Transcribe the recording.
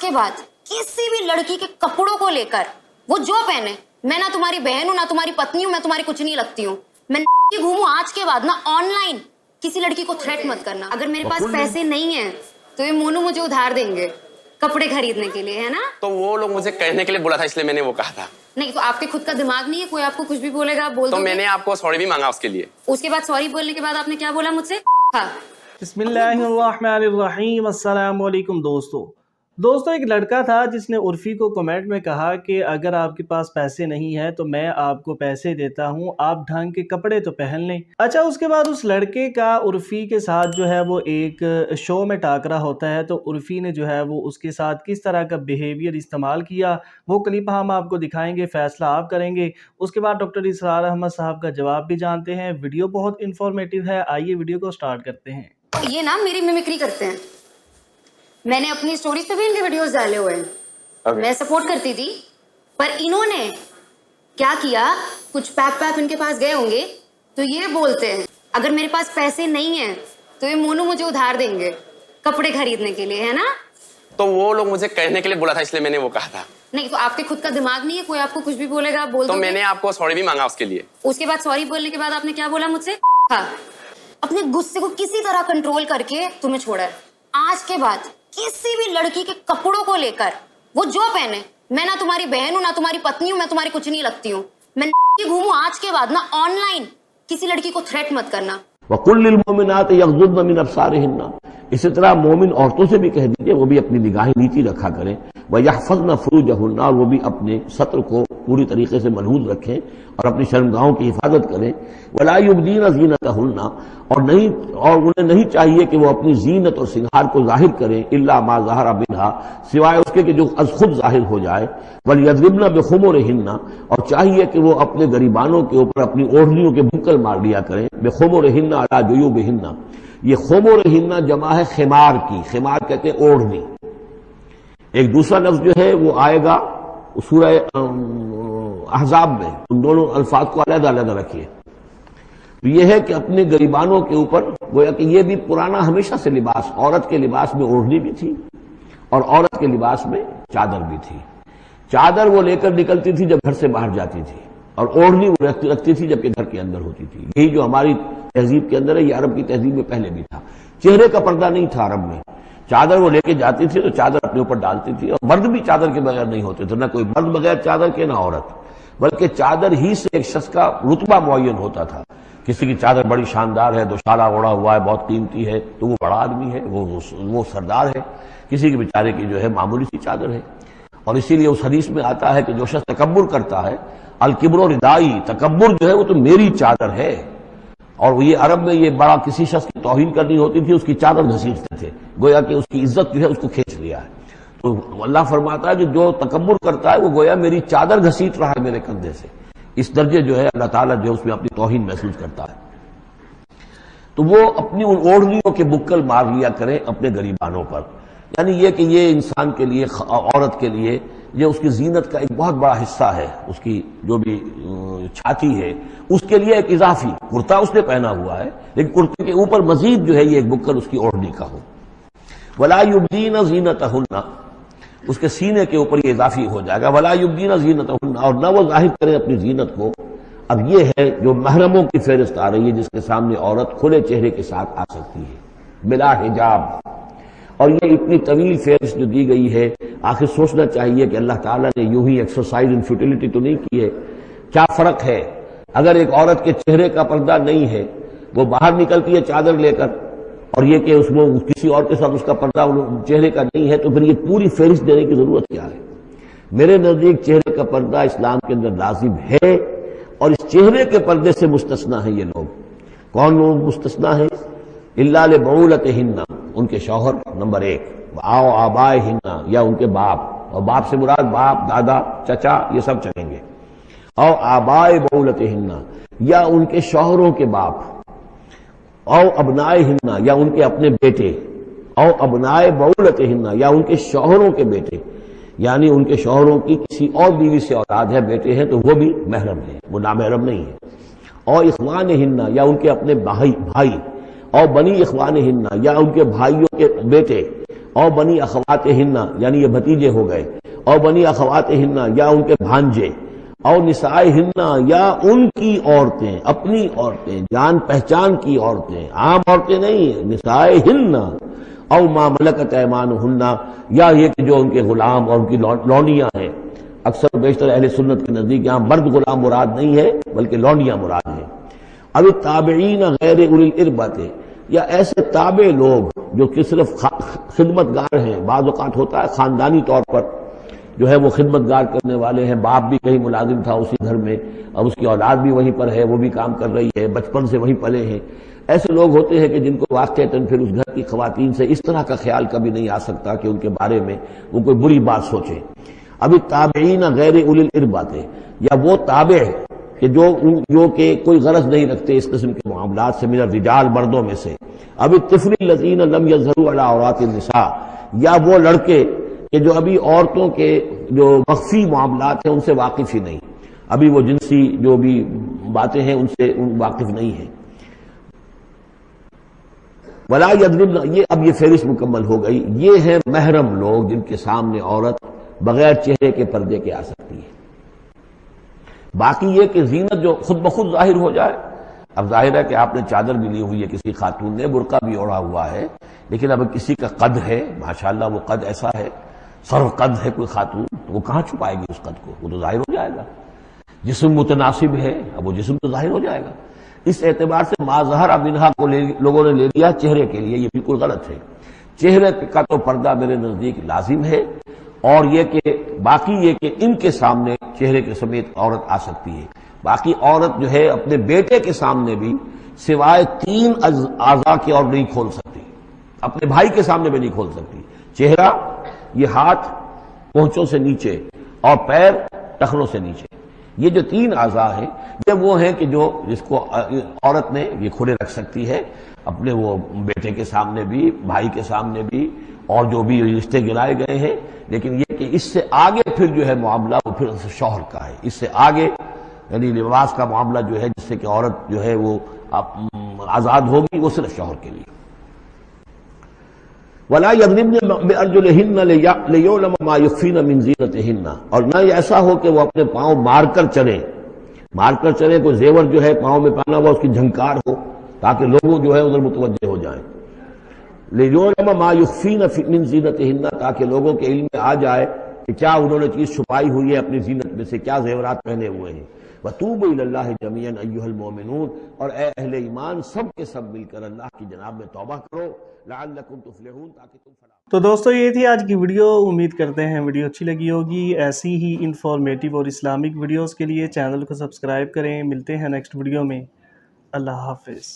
के बाद किसी भी लड़की के कपड़ों को लेकर वो जो पहने, मैं ना तुम्हारी बहन हूं ना तुम्हारी पत्नी हूं, मैं तुम्हारी कुछ नहीं लगती हूं, मैं घूमूं, आज के बाद ना ऑनलाइन किसी लड़की को थ्रेट मत करना। अगर मेरे पास पैसे नहीं है तो ये मोनू मुझे उधार देंगे कपड़े खरीदने के लिए, है ना? तो वो लोग मुझे कहने के लिए बोला था, इसलिए मैंने वो कहा था। नहीं तो आपके खुद का दिमाग नहीं है? कोई आपको कुछ भी बोलेगा आप बोल तो दोगे? मैंने आपको सॉरी भी मांगा उसके लिए। उसके बाद सॉरी बोलने के बाद आपने क्या बोला मुझसे? हाँ। बिस्मिल्लाहिर्रहमानिर्रहीम। अस्सलाम वालेकुम दोस्तों, एक लड़का था जिसने उर्फी को कमेंट में कहा कि अगर आपके पास पैसे नहीं है तो मैं आपको पैसे देता हूं, आप ढंग के कपड़े तो पहन लें। अच्छा, उसके बाद उस लड़के का उर्फी के साथ जो है वो एक शो में टाकरा होता है। तो उर्फी ने जो है वो उसके साथ किस तरह का बिहेवियर इस्तेमाल किया, वो क्लिप हम आपको दिखाएंगे, फैसला आप करेंगे। उसके बाद डॉक्टर इसरार अहमद साहब का जवाब भी जानते हैं। वीडियो बहुत इंफॉर्मेटिव है, आइए वीडियो को स्टार्ट करते हैं। ये ना मेरी मिमिक्री करते हैं, मैंने अपनी स्टोरीज पे भी इनके वीडियोस डाले हुए हैं। मैं सपोर्ट करती थी, पर इन्होंने क्या किया, कुछ पैप इनके पास गए होंगे तो ये बोलते हैं अगर मेरे पास पैसे नहीं है तो ये मोनू मुझे उधार देंगे कपड़े खरीदने के लिए, है ना? तो वो लोग मुझे कहने के लिए बोला था, इसलिए मैंने वो कहा था। नहीं तो आपके खुद का दिमाग नहीं है? कोई आपको कुछ भी बोलेगा आप बोल दोगे? तो मैंने आपको सॉरी भी मांगा उसके लिए। उसके बाद सॉरी बोलने के बाद आपने क्या बोला मुझसे? हाँ। अपने गुस्से को किसी तरह कंट्रोल करके तुम्हें छोड़ा है। आज के बाद किसी भी लड़की के कपड़ों को लेकर वो जो पहने, मैं ना तुम्हारी बहन हूं ना तुम्हारी पत्नी हूं, मैं तुम्हारी कुछ नहीं लगती हूं, मैं घूमूं, आज के बाद ना ऑनलाइन किसी लड़की को थ्रेट मत करना। वकुल लिल मोमिनात यग़ज़ुद्न मिन अब्सारिहिन्ना, इसी तरह मोमिन औरतों से भी कह दीजिए वो भी अपनी निगाहें नीची रखा करें। वयहफ़ज़्न फ़ुरूजहुन्ना, और वो भी अपने सत्र को पूरी तरीके से महफूज रखें और अपनी शर्मगाहों की हिफाजत करें। वला युब्दीना ज़ीनतहुन्ना, और उन्हें नहीं चाहिए कि वो अपनी जीनत और सिंगार को जाहिर करें, इल्ला मा ज़हरा मिन्हा, सिवाय उसके कि जो अज़ खुद जाहिर हो जाए। वलयज़रिबना बिख़ुमुरिहिन्ना, और चाहिए कि वो अपने गरीबानों के ऊपर अपनी ओढ़नियों के बुक्कल मार लिया करें। बिख़ुमुरिहिन्ना अला जुयूबिहिन्ना, ये खुमुरिहिन्ना जमा है खिमार की, खिमार कहते हैं ओढ़नी। एक दूसरा लफ्ज जो है वो आएगा सूरह अहज़ाब में, उन दोनों अल्फाज को अलग-अलग रखिए। तो ये है कि अपने गरीबानों के ऊपर, गोया कि ये भी पुराना हमेशा से लिबास, औरत के लिबास में ओढ़नी भी थी और औरत के लिबास में चादर भी थी। चादर वो लेकर निकलती थी जब घर से बाहर जाती थी, और ओढ़नी वो रखती थी जबकि घर के अंदर होती थी। यही जो हमारी तहजीब के अंदर है, ये अरब की तहजीब में पहले भी था। चेहरे का पर्दा नहीं था अरब में, चादर वो लेके जाती थी तो चादर अपने ऊपर डालती थी। और मर्द भी चादर के बगैर नहीं होते थे, ना कोई मर्द बगैर चादर के ना औरत, बल्कि चादर ही से एक शख्स का रुतबा मुअय्यन होता था। किसी की चादर बड़ी शानदार है, दोशाला ओढ़ा हुआ है, बहुत कीमती है, तो वो बड़ा आदमी है, वो सरदार है। किसी के बेचारे की जो है मामूली सी चादर है। और इसीलिए उस हदीस में आता है कि जो शख्स तकब्बुर करता है, अल किब्रु रिदाई, तकब्बुर जो है वो तो मेरी चादर है। और ये अरब में ये बड़ा किसी शख्स की तौहीन करनी होती थी, उसकी चादर घसीटते थे, गोया कि उसकी इज्जत जो है उसको खींच लिया है। तो अल्लाह फरमाता है कि जो तकब्बुर करता है वो गोया मेरी चादर घसीट रहा है मेरे कंधे से। इस दर्जे जो है अल्लाह ताला जो है उसमें अपनी तौहीन महसूस करता है। तो वो अपनी उन ओढ़नियों के बुक्कल मार लिया करें अपने गरीबानों पर। यानी ये कि ये इंसान के लिए, औरत के लिए, ये उसकी जीनत का एक बहुत बड़ा हिस्सा है। उसकी जो भी छाती है उसके लिए एक इजाफी कुर्ता उसने पहना हुआ है, लेकिन कुर्ते के ऊपर मजीद जो है ये एक बुक्कल उसकी ओढ़नी का हो। वला युब्दीना ज़ीनतहुन्ना, उसके सीने के ऊपर ये इजाफी हो जाएगा। वला युब्दीना ज़ीनतहुन्ना, और न वो जाहिर करें अपनी जीनत को। अब ये है जो महरमों की फहरिस्त आ रही है, जिसके सामने औरत खुले चेहरे के साथ आ सकती है बिला हिजाब। और ये इतनी तवील फेरिस्त जो दी गई है, आखिर सोचना चाहिए कि अल्लाह ताला ने यूं ही एक्सरसाइज इन फ्यूटिलिटी तो नहीं की है। क्या फर्क है अगर एक औरत के चेहरे का पर्दा नहीं है, वो बाहर निकलती है चादर लेकर, और ये कि उसमें किसी और के साथ उसका पर्दा चेहरे का नहीं है, तो फिर ये पूरी फेरिस्त देने की जरूरत क्या है? मेरे नजदीक चेहरे का पर्दा इस्लाम के अंदर लाजिम है, और इस चेहरे के पर्दे से मुस्तस्ना है ये लोग। कौन लोग मुस्तस्ना है? इल्ला लिबऊलतिहिन्ना, उनके शौहर नंबर एक, आओ आबाइहिन्ना, या उनके बाप, और बाप से मुराद बाप, दादा, चचा, ये सब चलेंगे। औ आबाए बऊलतिहिन्ना, या उनके शौहरों के बाप, औ अबनाइहिन्ना, या उनके अपने बेटे, औ अबनाए बऊलतिहिन्ना, या उनके शौहरों के बेटे। यानी उनके शौहरों की किसी और बीवी से औलाद है, बेटे हैं, तो वो भी महरम है, वो नामहरम नहीं है। और इख्वानिहिन्ना, या उनके अपने भाई, और बनी इख्वानिहिन्ना, या उनके भाइयों के बेटे, اور بنی اخوات ہننا یعنی یہ بھتیجے ہو گئے، اور بنی اخوات ہننا یا ان کے بھانجے، اور نساء ہننا یا ان کی عورتیں، اپنی عورتیں، جان پہچان کی عورتیں، عام عورتیں نہیں، نساء ہننا، او ما ملکت ایمانہن یا یہ کہ جو ان کے غلام اور ان کی لونڈیاں ہیں۔ اکثر بیشتر اہل سنت کے نزدیک یہاں مرد غلام مراد نہیں ہے بلکہ لونڈیاں مراد ہیں۔ اب تابعین غیر اولی الاربۃ یا ایسے تابع لوگ جو کہ صرف خدمت گار ہیں، بعض اوقات ہوتا ہے خاندانی طور پر جو ہے وہ خدمت گار کرنے والے ہیں، باپ بھی کہیں ملازم تھا اسی گھر میں، اب اس کی اولاد بھی وہیں پر ہے، وہ بھی کام کر رہی ہے، بچپن سے وہیں پلے ہیں۔ ایسے لوگ ہوتے ہیں کہ جن کو واقعتاً پھر اس گھر کی خواتین سے اس طرح کا خیال کبھی نہیں آ سکتا کہ ان کے بارے میں وہ کوئی بری بات سوچیں۔ ابھی تابعین غیر اولی الاربۃ یا وہ تابع کہ جو کہ کوئی غرض نہیں رکھتے اس قسم کے معاملات سے، من الرجال مردوں میں سے۔ اب الطفل الذین لم یظہروا علی عورات النساء یا وہ لڑکے کہ جو ابھی عورتوں کے جو مخفی معاملات ہیں ان سے واقف ہی نہیں، ابھی وہ جنسی جو بھی باتیں ہیں ان سے واقف نہیں ہیں۔ ولا یضربن یہ فہرست مکمل ہو گئی، یہ ہیں محرم لوگ جن کے سامنے عورت بغیر چہرے کے پردے کے آ سکتی ہے۔ باقی یہ کہ زینت جو خود بخود ظاہر ہو جائے، اب ظاہر ہے کہ آپ نے چادر بھی لی ہوئی ہے کسی خاتون نے، برقع بھی اوڑھا ہوا ہے، لیکن اب کسی کا قد ہے ماشاءاللہ وہ قد ایسا ہے، سر قد ہے کوئی خاتون، تو وہ کہاں چھپائے گی اس قد کو، وہ تو ظاہر ہو جائے گا۔ جسم متناسب ہے، اب وہ جسم تو ظاہر ہو جائے گا۔ اس اعتبار سے ما ظہر منہا کو لوگوں نے لے لیا چہرے کے لیے، یہ بالکل غلط ہے۔ چہرے کا تو پردہ میرے نزدیک لازم ہے، اور یہ کہ باقی یہ کہ ان کے سامنے چہرے کے سمیت عورت آ سکتی ہے۔ باقی عورت جو ہے اپنے بیٹے کے سامنے بھی سوائے 3 اعضاء کے اور نہیں کھول سکتی، اپنے بھائی کے سامنے بھی نہیں کھول سکتی۔ چہرہ، یہ ہاتھ پونچھوں سے نیچے، اور پیر ٹخنوں سے نیچے، یہ جو 3 اعضاء ہیں یہ وہ ہیں کہ جس کو عورت نے یہ کھلے رکھ سکتی ہے، اپنے وہ بیٹے کے سامنے بھی، بھائی کے سامنے بھی، اور جو بھی رشتے گرائے گئے ہیں۔ لیکن یہ کہ اس سے آگے پھر جو ہے معاملہ وہ پھر شوہر کا ہے، اس سے آگے یعنی لباس کا معاملہ جو ہے جس سے کہ عورت جو ہے وہ آزاد ہوگی، وہ صرف شوہر کے لیے۔ وَلَا يَضْرِبْنَ بِأَرْجُلِهِنَّ لِيُعْلَمَ مَا يُخْفِينَ مِنْ زِينَتِهِنَّ، اور نہ یہ ایسا ہو کہ وہ اپنے پاؤں مار کر چلیں، کوئی زیور جو ہے پاؤں میں پہنا ہوا اس کی جھنکار ہو تاکہ لوگ جو ہے ادھر متوجہ ہو جائیں۔ لِيُعْلَمَ مَا يُخْفِينَ مِنْ زِينَتِهِنَّ، تاکہ لوگوں کے علم میں آ جائے کہ کیا انہوں نے چیز چھپائی ہوئی ہے اپنی زینت میں سے، کیا زیورات پہنے ہوئے ہیں۔ وَتُوبُوا إِلَى اللَّهِ جَمِيعًا أَيُّهَا الْمُؤْمِنُونَ، اور اے اہل ایمان سب کے سب مل کر اللہ کی جناب میں توبہ کرو، لعلکم تفلحون، تاکہ تم فلاح۔ تو دوستو یہ تھی آج کی ویڈیو، امید کرتے ہیں ویڈیو اچھی لگی ہوگی۔ ایسی ہی انفارمیٹیو اور اسلامک ویڈیوز کے لیے چینل کو سبسکرائب کریں۔ ملتے ہیں نیکسٹ ویڈیو میں، اللہ حافظ۔